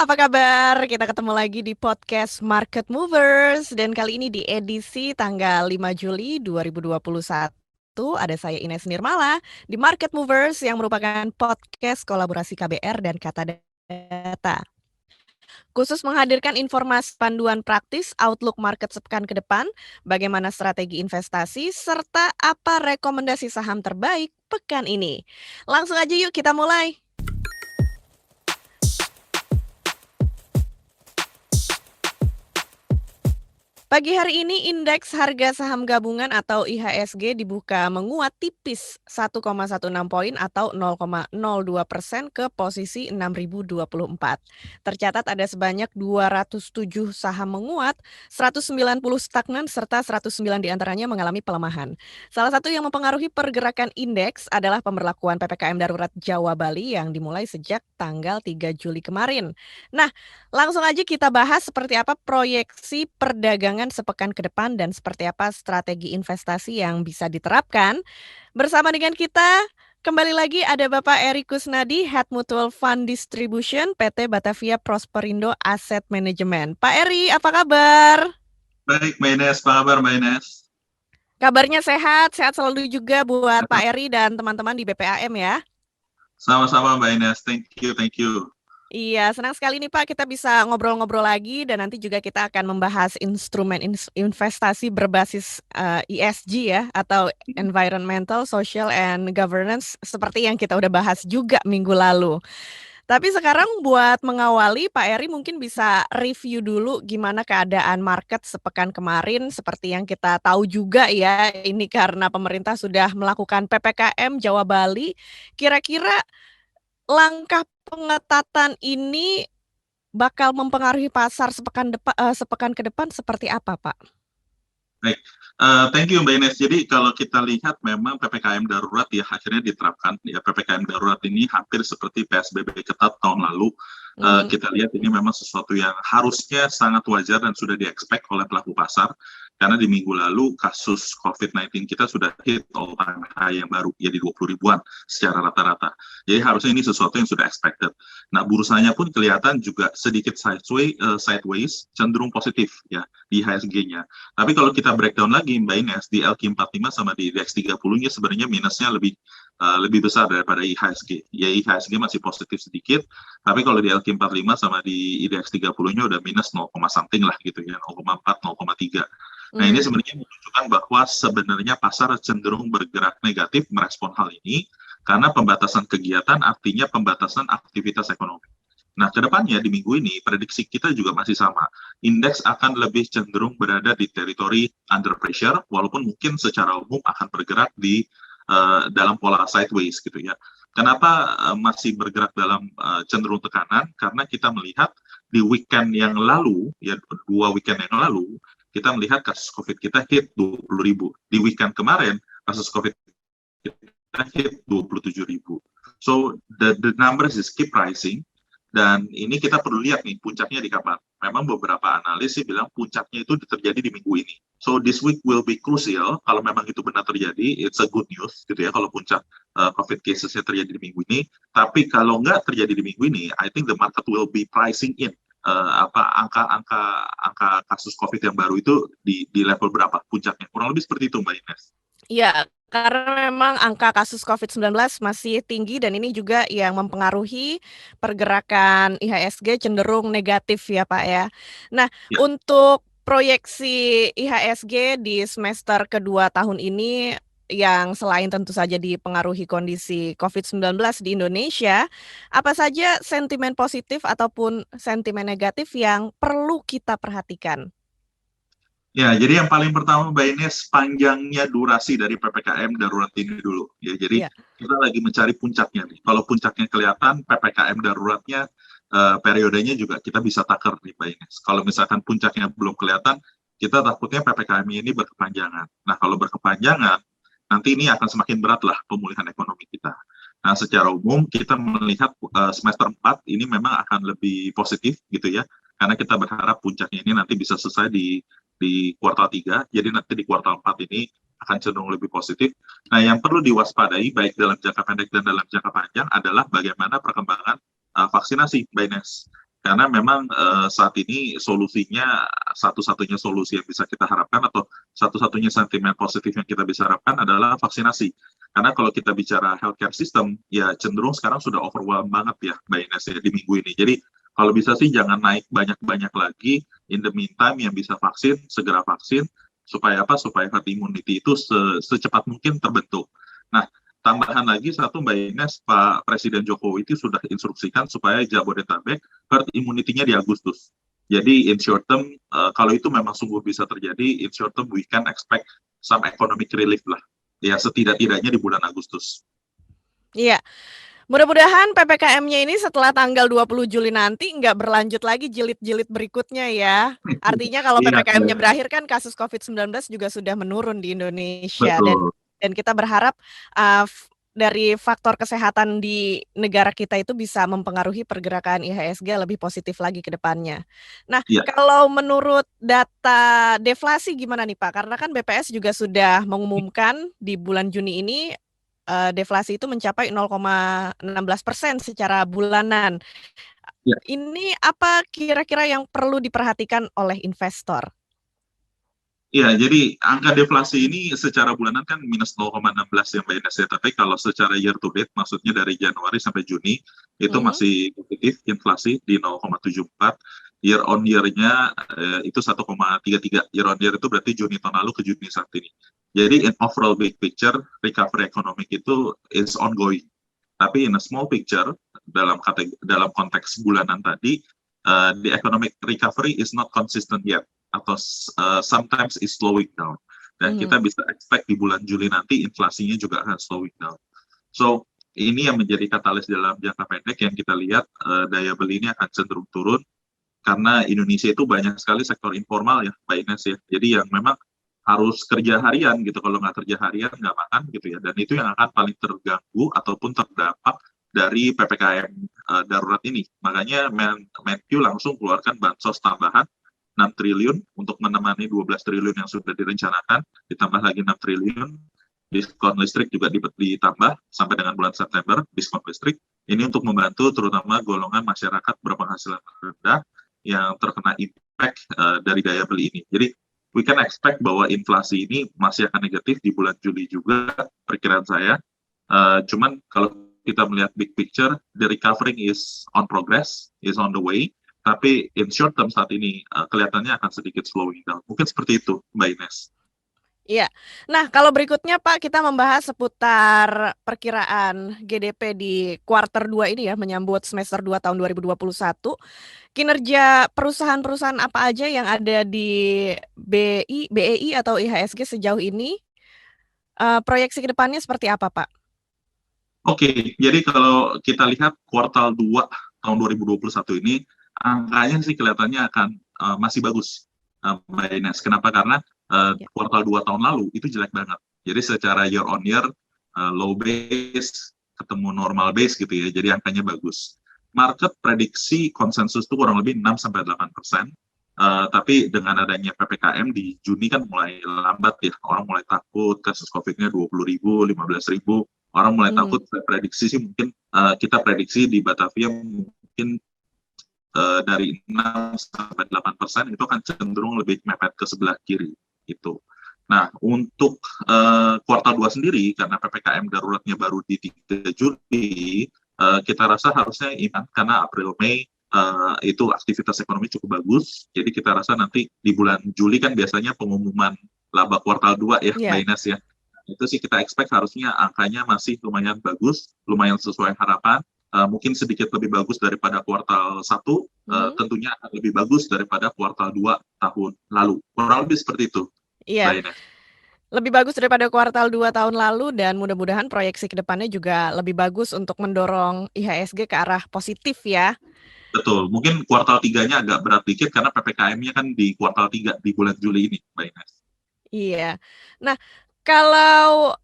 apa kabar? Kita ketemu lagi di podcast Market Movers dan kali ini di edisi tanggal 5 Juli 2021 ada saya Ines Nirmala di Market Movers yang merupakan podcast kolaborasi KBR dan Kata Data. Khusus menghadirkan informasi panduan praktis outlook market sepekan ke depan, bagaimana strategi investasi, serta apa rekomendasi saham terbaik pekan ini. Langsung aja yuk kita mulai. Pagi hari ini indeks harga saham gabungan atau IHSG dibuka menguat tipis 1,16 poin atau 0,02% ke posisi 6.024. Tercatat ada sebanyak 207 saham menguat, 190 stagnan serta 109 diantaranya mengalami pelemahan. Salah satu yang mempengaruhi pergerakan indeks adalah pemberlakuan PPKM darurat Jawa Bali yang dimulai sejak tanggal 3 Juli kemarin. Nah, langsung aja kita bahas seperti apa proyeksi perdagangan sepekan ke depan dan seperti apa strategi investasi yang bisa diterapkan. Bersama dengan kita kembali lagi ada Bapak Eri Kusnadi, Head Mutual Fund Distribution PT Batavia Prosperindo Asset Management. Pak Eri, apa kabar? Baik, Mbak Ines. Apa kabar, Mbak Ines? Kabarnya sehat, sehat selalu juga buat Pak Eri dan teman-teman di BPAM ya. Sama-sama, Mbak Ines. Thank you. Iya, senang sekali nih Pak kita bisa ngobrol-ngobrol lagi dan nanti juga kita akan membahas instrumen investasi berbasis ESG ya atau Environmental, Social, and Governance seperti yang kita udah bahas juga minggu lalu. Tapi sekarang buat mengawali Pak Eri mungkin bisa review dulu gimana keadaan market sepekan kemarin seperti yang kita tahu juga ya ini karena pemerintah sudah melakukan PPKM Jawa Bali. Kira-kira langkah pengetatan ini bakal mempengaruhi pasar sepekan ke depan seperti apa, Pak? Baik, thank you, Mbak Ines. Jadi kalau kita lihat memang PPKM darurat ya akhirnya diterapkan. Ya, PPKM darurat ini hampir seperti PSBB ketat tahun lalu. Kita lihat ini memang sesuatu yang harusnya sangat wajar dan sudah di-expect oleh pelaku pasar. Karena di minggu lalu kasus COVID-19 kita sudah hit all-time high yang baru, ya di 20 ribuan secara rata-rata. Jadi harusnya ini sesuatu yang sudah expected. Nah, bursanya pun kelihatan juga sedikit sideways, cenderung positif ya di IHSG-nya. Tapi kalau kita breakdown lagi, Mbak Ines, di LQ45 sama di IDX 30-nya sebenarnya minusnya lebih besar daripada IHSG. Ya, IHSG masih positif sedikit, tapi kalau di LQ45 sama di IDX 30-nya udah minus 0, something lah gitu ya, 0,4, 0,3. Nah, ini sebenarnya menunjukkan bahwa sebenarnya pasar cenderung bergerak negatif merespon hal ini, karena pembatasan kegiatan artinya pembatasan aktivitas ekonomi. Nah, ke depannya di minggu ini, prediksi kita juga masih sama. Indeks akan lebih cenderung berada di teritori under pressure, walaupun mungkin secara umum akan bergerak di dalam pola sideways gitu ya. Kenapa masih bergerak dalam cenderung tekanan? Karena kita melihat di weekend yang lalu, ya 2 weekend yang lalu, kita melihat kasus COVID kita hit 20 ribu. Di weekend kemarin, kasus COVID kita hit 27 ribu. So, the numbers is keep rising. Dan ini kita perlu lihat nih puncaknya di kapan. Memang beberapa analis sih bilang puncaknya itu terjadi di minggu ini. So this week will be crucial. Kalau memang itu benar terjadi, it's a good news gitu ya. Kalau puncak COVID cases-nya terjadi di minggu ini. Tapi kalau nggak terjadi di minggu ini, I think the market will be pricing in angka kasus COVID yang baru itu di level berapa puncaknya. Kurang lebih seperti itu, Mbak Ines. Iya, karena memang angka kasus COVID-19 masih tinggi dan ini juga yang mempengaruhi pergerakan IHSG cenderung negatif ya Pak ya. Nah, Ya. untuk proyeksi IHSG di semester kedua tahun ini yang selain tentu saja dipengaruhi kondisi COVID-19 di Indonesia, apa saja sentimen positif ataupun sentimen negatif yang perlu kita perhatikan? Ya, jadi yang paling pertama Mbak Ines, panjangnya durasi dari PPKM darurat ini dulu. Ya, jadi Ya. kita lagi mencari puncaknya nih. Kalau puncaknya kelihatan, PPKM daruratnya periodenya juga kita bisa takar nih Mbak Ines. Kalau misalkan puncaknya belum kelihatan, kita takutnya PPKM ini berkepanjangan. Nah, kalau berkepanjangan, nanti ini akan semakin berat lah pemulihan ekonomi kita. Nah, secara umum kita melihat semester 4 ini memang akan lebih positif gitu ya. Karena kita berharap puncaknya ini nanti bisa selesai di kuartal 3, jadi nanti di kuartal 4 ini akan cenderung lebih positif. Nah, yang perlu diwaspadai baik dalam jangka pendek dan dalam jangka panjang adalah bagaimana perkembangan vaksinasi, Mbak Ines. Karena memang saat ini solusinya satu-satunya solusi yang bisa kita harapkan atau satu-satunya sentimen positif yang kita bisa harapkan adalah vaksinasi. Karena kalau kita bicara healthcare system, ya cenderung sekarang sudah overwhelmed banget ya Mbak Ines ya di minggu ini. Jadi kalau bisa sih jangan naik banyak-banyak lagi. In the meantime yang bisa vaksin, segera vaksin. Supaya apa? Supaya herd immunity itu secepat mungkin terbentuk. Nah, tambahan lagi satu Mbak Ines, Pak Presiden Jokowi itu sudah instruksikan supaya Jabodetabek herd immunity-nya di Agustus. Jadi in short term, kalau itu memang sungguh bisa terjadi, in short term we can expect some economic relief lah. Ya setidak-tidaknya di bulan Agustus. Iya. Mudah-mudahan PPKM-nya ini setelah tanggal 20 Juli nanti nggak berlanjut lagi jilid-jilid berikutnya ya. Artinya kalau Iya, PPKM-nya iya, berakhir kan kasus COVID-19 juga sudah menurun di Indonesia betul. dan kita berharap dari faktor kesehatan di negara kita itu bisa mempengaruhi pergerakan IHSG lebih positif lagi ke depannya. Nah, Iya, kalau menurut data deflasi gimana nih Pak? Karena kan BPS juga sudah mengumumkan di bulan Juni ini deflasi itu mencapai 0,16% secara bulanan. iya. Ini apa kira-kira yang perlu diperhatikan oleh investor? Iya, jadi angka deflasi ini secara bulanan kan minus 0,16 ya Mbak Ines ya. Tapi kalau secara year to date, maksudnya dari Januari sampai Juni, itu Mhm. masih positif inflasi di 0,74. Year on year-nya itu 1,33. Year on year itu berarti Juni tahun lalu ke Juni saat ini. Jadi in overall big picture, recovery economic itu is ongoing. Tapi in a small picture, dalam konteks bulanan tadi, the economic recovery is not consistent yet atau sometimes is slowing down. Dan kita Mhm. bisa expect di bulan Juli nanti inflasinya juga akan slowing down. So ini yang menjadi katalis dalam jangka pendek yang kita lihat daya beli ini akan cenderung turun karena Indonesia itu banyak sekali sektor informal ya, Mbak Ines ya. Jadi yang memang harus kerja harian gitu. Kalau nggak kerja harian nggak makan gitu ya. Dan itu yang akan paling terganggu ataupun terdampak dari PPKM darurat ini. Makanya Menq langsung keluarkan bansos tambahan 6 triliun untuk menemani 12 triliun yang sudah direncanakan, ditambah lagi 6 triliun, diskon listrik juga ditambah sampai dengan bulan September, diskon listrik. Ini untuk membantu terutama golongan masyarakat berpenghasilan rendah yang terkena impact dari daya beli ini. Jadi we can expect bahwa inflasi ini masih akan negatif di bulan Juli juga, perkiraan saya. Cuman kalau kita melihat big picture, the recovering is on progress, is on the way. Tapi in short term saat ini kelihatannya akan sedikit slowing down. Mungkin seperti itu, Mbak Ines. Iya. Nah, kalau berikutnya Pak, kita membahas seputar perkiraan GDP di kuarter 2 ini ya, menyambut semester 2 tahun 2021. Kinerja perusahaan-perusahaan apa aja yang ada di BEI atau IHSG sejauh ini? Proyeksi ke depannya seperti apa, Pak? Oke, jadi kalau kita lihat kuartal 2 tahun 2021 ini, angkanya sih kelihatannya akan masih bagus, Mbak Ines. Kenapa? Karena Ya. kuartal 2 tahun lalu itu jelek banget. Jadi secara year on year, low base, ketemu normal base gitu ya, jadi angkanya bagus. Market prediksi konsensus itu kurang lebih 6-8%. Tapi dengan adanya PPKM di Juni kan mulai lambat ya, orang mulai takut kasus COVID-nya 20.000, 15.000, orang mulai Mhm. takut. Saya prediksi sih mungkin kita prediksi di Batavia mungkin dari 6-8% itu akan cenderung lebih mepet ke sebelah kiri itu. Nah, untuk kuartal 2 sendiri, karena PPKM daruratnya baru di 3 Juli, kita rasa harusnya iman, karena April, Mei, itu aktivitas ekonomi cukup bagus. Jadi kita rasa nanti di bulan Juli kan biasanya pengumuman laba kuartal 2 ya, Mbak Iya. Ines ya. Itu sih kita expect harusnya angkanya masih lumayan bagus, lumayan sesuai harapan. Mungkin sedikit lebih bagus daripada kuartal 1, Mhm. tentunya akan lebih bagus daripada kuartal 2 tahun lalu. Kurang lebih seperti itu, Mbak Iya. Ines. Lebih bagus daripada kuartal 2 tahun lalu dan mudah-mudahan proyeksi ke depannya juga lebih bagus untuk mendorong IHSG ke arah positif ya. Betul, mungkin kuartal 3-nya agak berat dikit karena PPKM-nya kan di kuartal 3 di bulan Juli ini, Mbak Ines. Iya. Nah, kalau,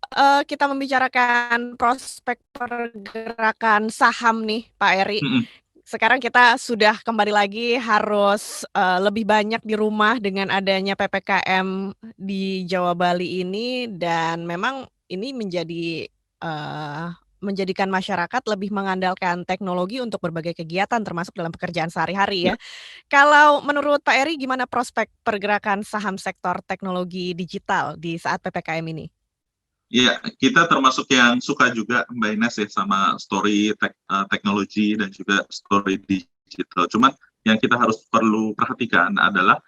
kita membicarakan prospek pergerakan saham nih, Pak Eri, Mhm. sekarang kita sudah kembali lagi harus, lebih banyak di rumah dengan adanya PPKM di Jawa Bali ini dan memang ini menjadi, menjadikan masyarakat lebih mengandalkan teknologi untuk berbagai kegiatan termasuk dalam pekerjaan sehari-hari Ya. ya. Kalau menurut Pak Eri gimana prospek pergerakan saham sektor teknologi digital di saat PPKM ini? Iya, kita termasuk yang suka juga Mbak Ines ya sama story teknologi dan juga story digital. Cuman yang kita harus perlu perhatikan adalah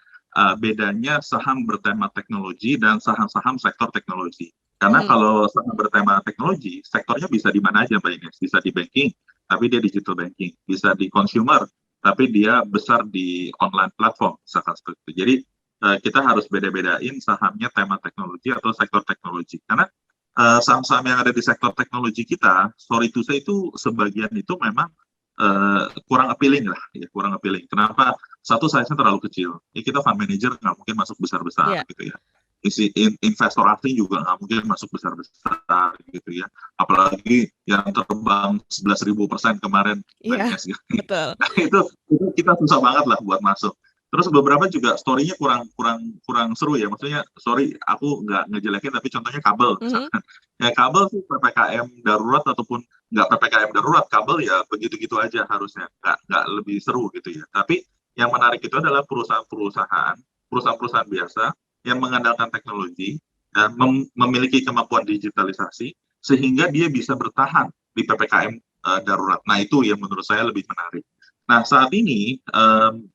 bedanya saham bertema teknologi dan saham-saham sektor teknologi. Karena Mhm, kalau saham bertema teknologi, sektornya bisa di mana aja Mbak Ines. Bisa di banking, tapi dia digital banking. Bisa di consumer, tapi dia besar di online platform, misalkan seperti itu. Jadi kita harus beda-bedain sahamnya tema teknologi atau sektor teknologi. Karena saham-saham yang ada di sektor teknologi kita, sorry to say itu sebagian itu memang kurang appealing lah, ya kurang appealing. Kenapa? Satu size-nya terlalu kecil. Ya, kita fund manager nggak mungkin masuk besar-besar iya, gitu ya. Investor asing juga nggak mungkin masuk besar-besar gitu ya. Apalagi yang terbang 11.000% kemarin Mbak iya, Ines gitu. betul. Nah, itu kita susah banget lah buat masuk. Terus beberapa juga story-nya kurang kurang kurang seru ya. Maksudnya sorry aku nggak ngejelekin tapi contohnya kabel Mhm, misalkan. Ya kabel sih PPKM darurat ataupun nggak PPKM darurat kabel ya begitu-gitu aja harusnya. Nggak lebih seru gitu ya. Tapi yang menarik itu adalah perusahaan-perusahaan biasa yang mengandalkan teknologi dan memiliki kemampuan digitalisasi sehingga dia bisa bertahan di PPKM darurat. Nah itu yang menurut saya lebih menarik. Nah, saat ini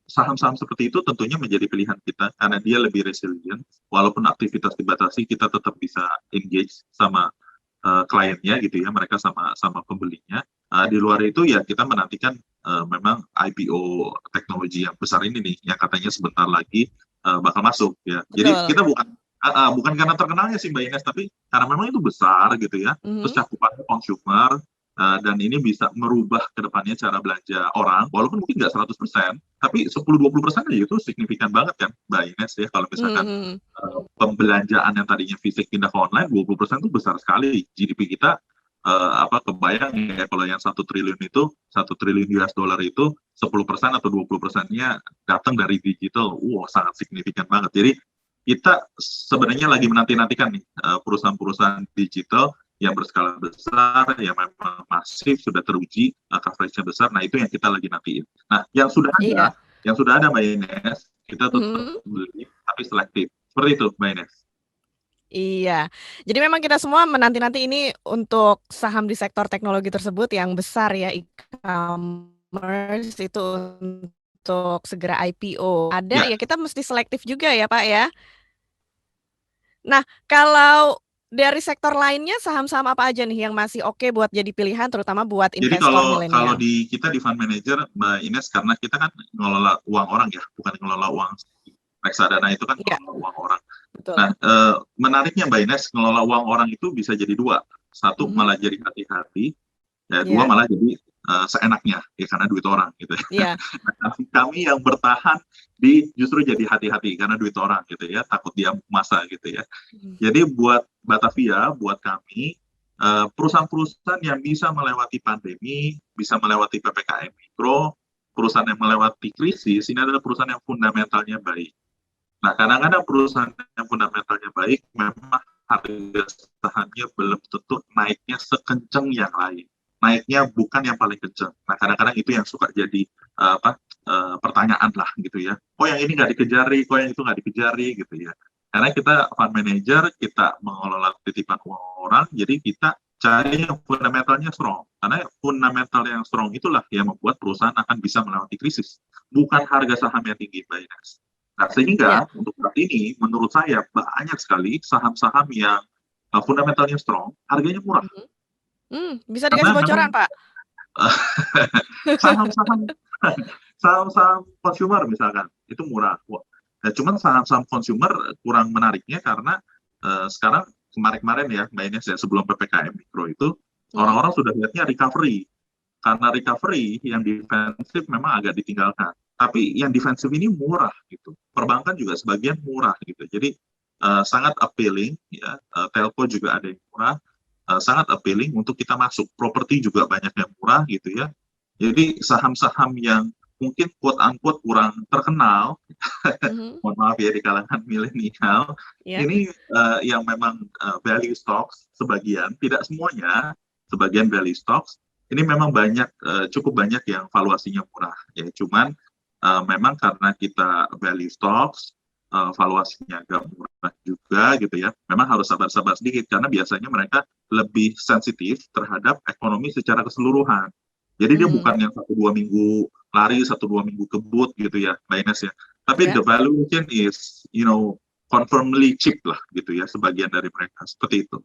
saham-saham seperti itu tentunya menjadi pilihan kita karena dia lebih resilient. Walaupun aktivitas dibatasi, kita tetap bisa engage sama kliennya gitu ya, mereka sama sama pembelinya. Di luar itu ya kita menantikan memang IPO teknologi yang besar ini nih, yang katanya sebentar lagi bakal masuk ya. Jadi betul. kita bukan karena terkenalnya sih Mbak Ines, tapi karena memang itu besar gitu ya. Terus Mhm, cakupannya consumer, dan ini bisa merubah ke depannya cara belanja orang, walaupun mungkin nggak 100%, tapi 10-20% aja itu signifikan banget kan, Mbak Ines ya, kalau mhm misalkan mhm. pembelanjaan yang tadinya fisik pindah ke online, 20% itu besar sekali. GDP kita kebayang ya kalau yang 1 triliun itu, 1 triliun US dollar itu 10% atau 20%-nya datang dari digital. Wow, sangat signifikan banget. Jadi kita sebenarnya lagi menanti-nantikan nih perusahaan-perusahaan digital yang berskala besar, yang memang masif, sudah teruji, coverage-nya besar. Nah, itu yang kita lagi nantiin. Nah, Iya, yang sudah ada Mbak Ines, kita tetap mhm. beli, tapi selektif. Seperti itu, Mbak Ines. Iya. Jadi memang kita semua menanti-nanti ini untuk saham di sektor teknologi tersebut yang besar ya, e-commerce itu untuk segera IPO. Ada Ya, ya kita mesti selektif juga ya, Pak, ya. Nah, kalau dari sektor lainnya saham-saham apa aja nih yang masih oke buat jadi pilihan terutama buat jadi investor kalau kalau milenial? di kita di fund manager, Mbak Ines, karena kita kan ngelola uang orang ya, bukan ngelola uang reksadana itu kan Iya, ngelola uang orang. betul. Nah, menariknya Mbak Ines, ngelola uang orang itu bisa jadi dua. Satu Mhm, malah jadi hati-hati, ya dua iya, malah jadi seenaknya, ya karena duit orang gitu ya. iya. Kami yang bertahan di justru jadi hati-hati karena duit orang gitu ya, takut dia masa gitu ya. Mhm, Jadi buat Batavia, buat kami, perusahaan-perusahaan yang bisa melewati pandemi, bisa melewati PPKM Mikro, perusahaan yang melewati krisis, ini adalah perusahaan yang fundamentalnya baik. Nah, kadang-kadang perusahaan yang fundamentalnya baik, memang harga sahamnya belum tentu naiknya sekencang yang lain. Naiknya bukan yang paling kencang. Nah, kadang-kadang itu yang suka jadi pertanyaan lah gitu ya. Kok yang ini nggak dikejari, kok yang itu nggak dikejari gitu ya. Karena kita fund manager, kita mengelola titipan uang orang, jadi kita cari yang fundamentalnya strong. Karena fundamental yang strong itulah yang membuat perusahaan akan bisa melewati krisis. Bukan harga saham yang tinggi, Mbak Ines. Nah, sehingga iya. untuk saat ini, menurut saya banyak sekali saham-saham yang fundamentalnya strong, harganya murah. Mhm. Bisa Karena dikasih memang bocoran, Pak? saham-saham saham-saham consumer misalkan, itu murah. Nah, cuman saham-saham consumer kurang menariknya karena sekarang kemarin-kemarin ya, Mbak Ines ya, sebelum PPKM Mikro itu, Mhm, orang-orang sudah lihatnya recovery. Karena recovery yang defensif memang agak ditinggalkan. Tapi yang defensif ini murah gitu. Perbankan juga sebagian murah gitu. Jadi sangat appealing ya. Telco juga ada yang murah. Sangat appealing untuk kita masuk. Properti juga banyak yang murah gitu ya. Jadi saham-saham yang mungkin quote unquote kurang terkenal, mhm, mohon maaf ya di kalangan milenial, iya. ini yang memang value stocks sebagian, tidak semuanya, sebagian value stocks ini memang cukup banyak yang valuasinya murah ya. Cuman memang karena kita value stocks valuasinya agak murah juga gitu ya. Memang harus sabar-sabar sedikit karena biasanya mereka lebih sensitif terhadap ekonomi secara keseluruhan. Jadi dia bukan yang 1-2 minggu lari, 1-2 minggu kebut gitu ya, Mbak Ines ya. Tapi the valuation is, confirmly cheap lah gitu ya, sebagian dari mereka seperti itu.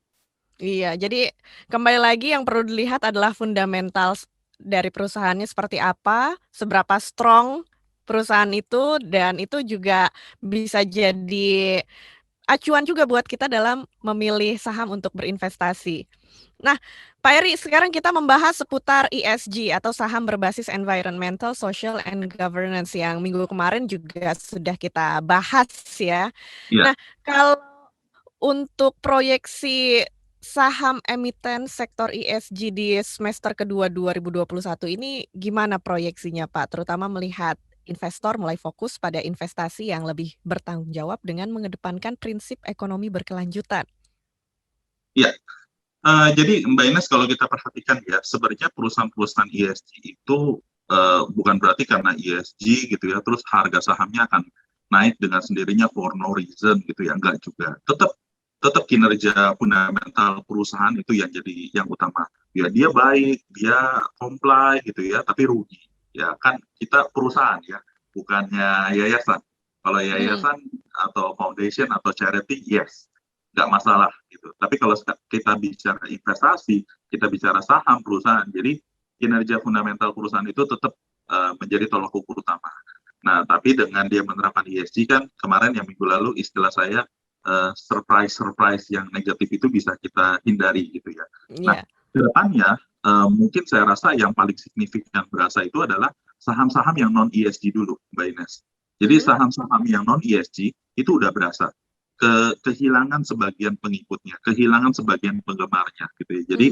Iya, jadi kembali lagi yang perlu dilihat adalah fundamental dari perusahaannya seperti apa, seberapa strong perusahaan itu, dan itu juga bisa jadi acuan juga buat kita dalam memilih saham untuk berinvestasi. Nah, Pak Eri, sekarang kita membahas seputar ESG atau saham berbasis Environmental, Social, and Governance yang minggu kemarin juga sudah kita bahas ya. Iya. Nah, kalau untuk proyeksi saham emiten sektor ESG di semester kedua 2021 ini gimana proyeksinya Pak? Terutama melihat investor mulai fokus pada investasi yang lebih bertanggung jawab dengan mengedepankan prinsip ekonomi berkelanjutan. Iya, jadi Mbak Ines kalau kita perhatikan ya, sebenarnya perusahaan-perusahaan ESG itu bukan berarti karena ESG gitu ya, terus harga sahamnya akan naik dengan sendirinya for no reason gitu ya, enggak juga. Tetap kinerja fundamental perusahaan itu yang jadi yang utama. Ya dia baik, dia comply gitu ya, tapi rugi. Ya kan kita perusahaan ya, bukannya yayasan. Kalau yayasan atau foundation atau charity, yes, nggak masalah gitu. Tapi kalau kita bicara investasi, kita bicara saham perusahaan, jadi kinerja fundamental perusahaan itu tetap menjadi tolak ukur utama. Nah, tapi dengan dia menerapkan ESG kan kemarin yang minggu lalu istilah saya surprise yang negatif itu bisa kita hindari gitu ya. Nah, kedepannya mungkin saya rasa yang paling signifikan berasa itu adalah saham-saham yang non ESG dulu, Mbak Ines. Jadi saham-saham yang non ESG itu udah berasa kehilangan sebagian pengikutnya, kehilangan sebagian penggemarnya gitu ya. Jadi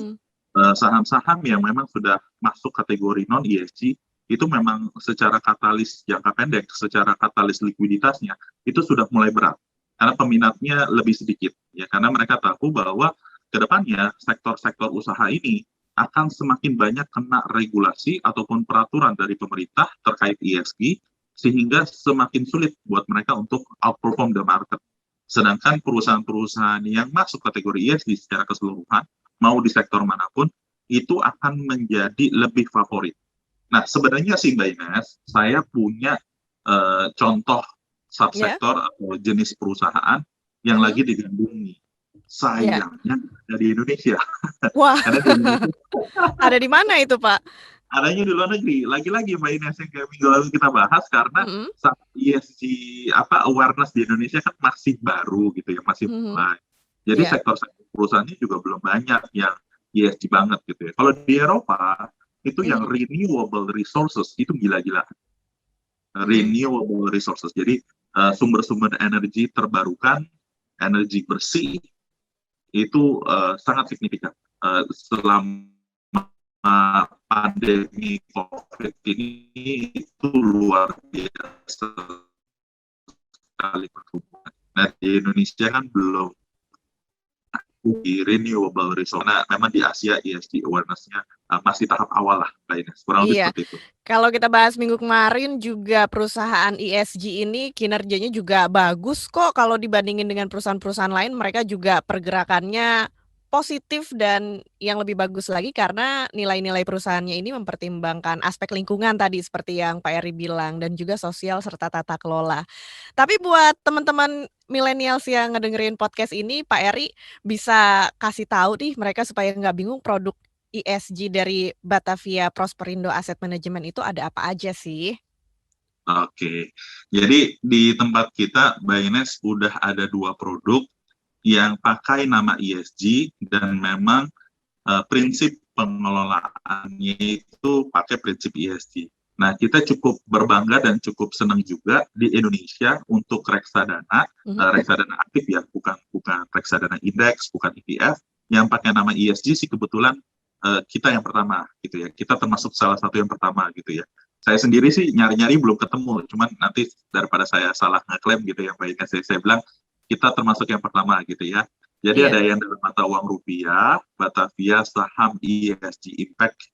saham-saham yang memang sudah masuk kategori non ESG itu memang secara katalis jangka pendek, secara katalis likuiditasnya itu sudah mulai berat karena peminatnya lebih sedikit ya, karena mereka tahu bahwa kedepannya sektor-sektor usaha ini akan semakin banyak kena regulasi ataupun peraturan dari pemerintah terkait ESG sehingga semakin sulit buat mereka untuk outperform the market. Sedangkan perusahaan-perusahaan yang masuk kategori ESG secara keseluruhan, mau di sektor manapun, itu akan menjadi lebih favorit. Nah, sebenarnya sih Mbak Ines, saya punya contoh subsektor atau jenis perusahaan yang lagi digandrungi. Sayangnya ada di Indonesia. Wah, Karena di Indonesia, ada di mana itu Pak? adanya di luar negeri. Lagi-lagi Mbak Ines yang kayak minggu lalu kita bahas karena ESG awareness di Indonesia kan masih baru gitu ya, masih mulai. Jadi sektor-sektor perusahaannya juga belum banyak yang ESG banget gitu ya. Kalau di Eropa itu yang renewable resources itu gila-gila. Renewable resources. Jadi sumber-sumber energi terbarukan, energi bersih itu sangat signifikan. Selama pandemi COVID ini itu luar biasa sekali pertumbuhan. Nah, di Indonesia kan belum di renewable resource. Nah, memang di Asia ESG awareness-nya masih tahap awal lah, kurang lebih seperti itu. Kalau kita bahas minggu kemarin juga perusahaan ESG ini kinerjanya juga bagus kok kalau dibandingin dengan perusahaan-perusahaan lain, mereka juga pergerakannya positif dan yang lebih bagus lagi karena nilai-nilai perusahaannya ini mempertimbangkan aspek lingkungan tadi seperti yang Pak Eri bilang dan juga sosial serta tata kelola. Tapi buat teman-teman milenials yang ngedengerin podcast ini, Pak Eri bisa kasih tahu nih mereka supaya nggak bingung produk ESG dari Batavia Prosperindo Asset Management itu ada apa aja sih? Oke, jadi di tempat kita, Mbak Ines, udah ada 2 produk yang pakai nama ESG dan memang prinsip pengelolaannya itu pakai prinsip ESG. Nah, kita cukup berbangga dan cukup senang juga di Indonesia untuk reksadana, reksadana aktif ya, bukan reksadana indeks, bukan ETF, yang pakai nama ESG sih kebetulan kita yang pertama gitu ya. Kita termasuk salah satu yang pertama gitu ya. Saya sendiri sih nyari-nyari belum ketemu, cuman nanti daripada saya salah ngeklaim gitu ya, baiknya saya bilang kita termasuk yang pertama gitu ya. Jadi Iya. ada yang dalam mata uang rupiah, Batavia saham ESG Impact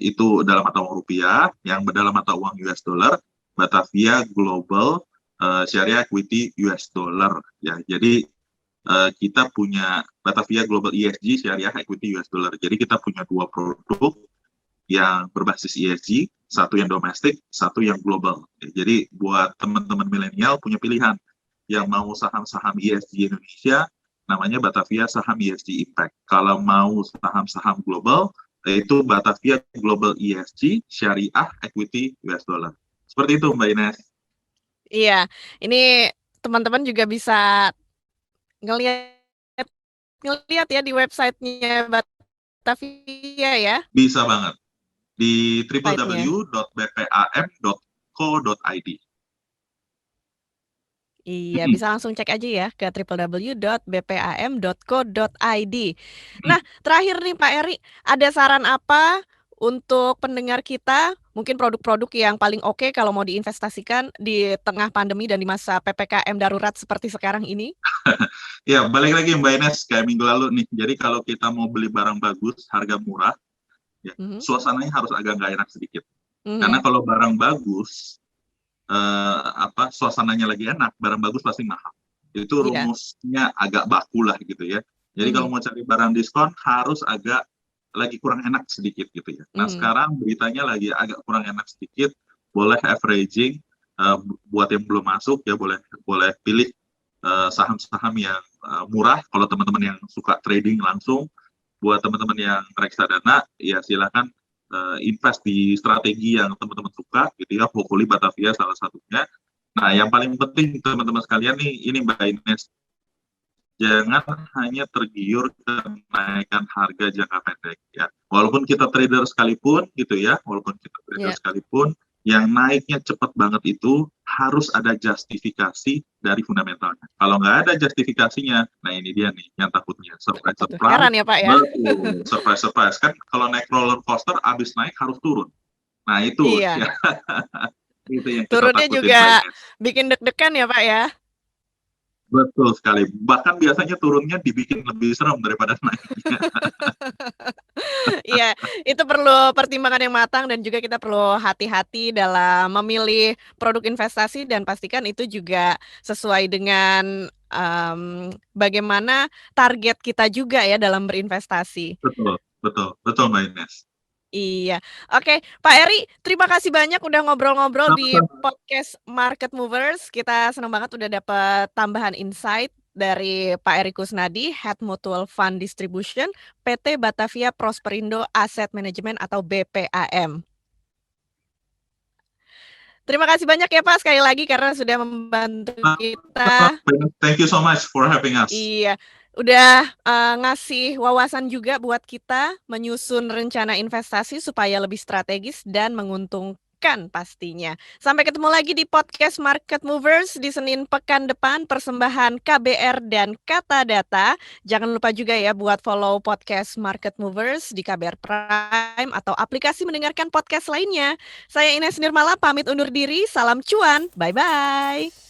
itu dalam mata uang rupiah, yang dalam mata uang US dollar, Batavia Global Syariah Equity US dollar. Ya, jadi kita punya Batavia Global ESG Syariah Equity US dollar. Jadi kita punya dua produk yang berbasis ESG, satu yang domestik, satu yang global. Jadi buat teman-teman milenial punya pilihan yang mau saham-saham ESG Indonesia, namanya Batavia Saham ESG Impact. Kalau mau saham-saham global, yaitu Batavia Global ESG Syariah Equity US Dollar. Seperti itu Mbak Ines. Iya, ini teman-teman juga bisa ngelihat ya di websitenya Batavia ya, Bisa banget di site-nya. www.bpam.co.id. Iya, bisa langsung cek aja ya ke www.bpam.co.id. Nah, terakhir nih Pak Eri, ada saran apa untuk pendengar kita? Mungkin produk-produk yang paling oke kalau mau diinvestasikan di tengah pandemi dan di masa PPKM darurat seperti sekarang ini? Ya, balik lagi Mbak Ines, kayak minggu lalu nih. Jadi kalau kita mau beli barang bagus, harga murah, ya, Mhm, suasananya harus agak nggak enak sedikit. Karena mhm, kalau barang bagus, suasananya lagi enak, barang bagus pasti mahal. Itu iya, rumusnya agak baku lah gitu ya. Jadi kalau mhm, mau cari barang diskon harus agak lagi kurang enak sedikit gitu ya. Nah mhm, sekarang beritanya lagi agak kurang enak sedikit, boleh averaging, buat yang belum masuk ya boleh boleh pilih saham-saham yang murah. Kalau teman-teman yang suka trading langsung, buat teman-teman yang reksadana ya silakan invest di strategi yang teman-teman suka gitu ya, hopefully Batavia salah satunya. Nah yang paling penting teman-teman sekalian nih, ini Mbak Ines, jangan hanya tergiur kenaikan harga jangka pendek ya. Walaupun kita trader sekalipun gitu ya, walaupun kita trader iya, sekalipun, yang naiknya cepat banget itu harus ada justifikasi dari fundamentalnya. Kalau nggak ada justifikasinya, nah ini dia nih yang takutnya apa tuh? Heran surprise-surprise. ya Pak ya? Betul, surprise-surprise kan kalau naik roller coaster abis naik harus turun. Nah itu Iya, ya, itu yang kita turunnya takutin Mbak juga Ines. bikin deg-degan ya Pak ya? Betul sekali. Bahkan biasanya turunnya dibikin lebih serem daripada naiknya. Iya, itu perlu pertimbangan yang matang dan juga kita perlu hati-hati dalam memilih produk investasi dan pastikan itu juga sesuai dengan bagaimana target kita juga ya dalam berinvestasi. Betul, betul, betul Mbak Ines. Iya. Oke, Pak Eri, terima kasih banyak udah ngobrol-ngobrol di Sama-sama. podcast Market Movers. Kita senang banget udah dapat tambahan insight dari Pak Eri Kusnadi, Head Mutual Fund Distribution, PT Batavia Prosperindo Asset Management atau BPAM. Terima kasih banyak ya Pak sekali lagi karena sudah membantu Sama-sama, kita. Mbak Ines. Thank you so much for having us. Iya, udah ngasih wawasan juga buat kita menyusun rencana investasi supaya lebih strategis dan menguntungkan pastinya. Sampai ketemu lagi di podcast Market Movers di Senin pekan depan, persembahan KBR dan Kata Data. Jangan lupa juga ya buat follow podcast Market Movers di KBR Prime atau aplikasi mendengarkan podcast lainnya. Saya Ines Nirmala pamit undur diri, salam cuan, bye-bye.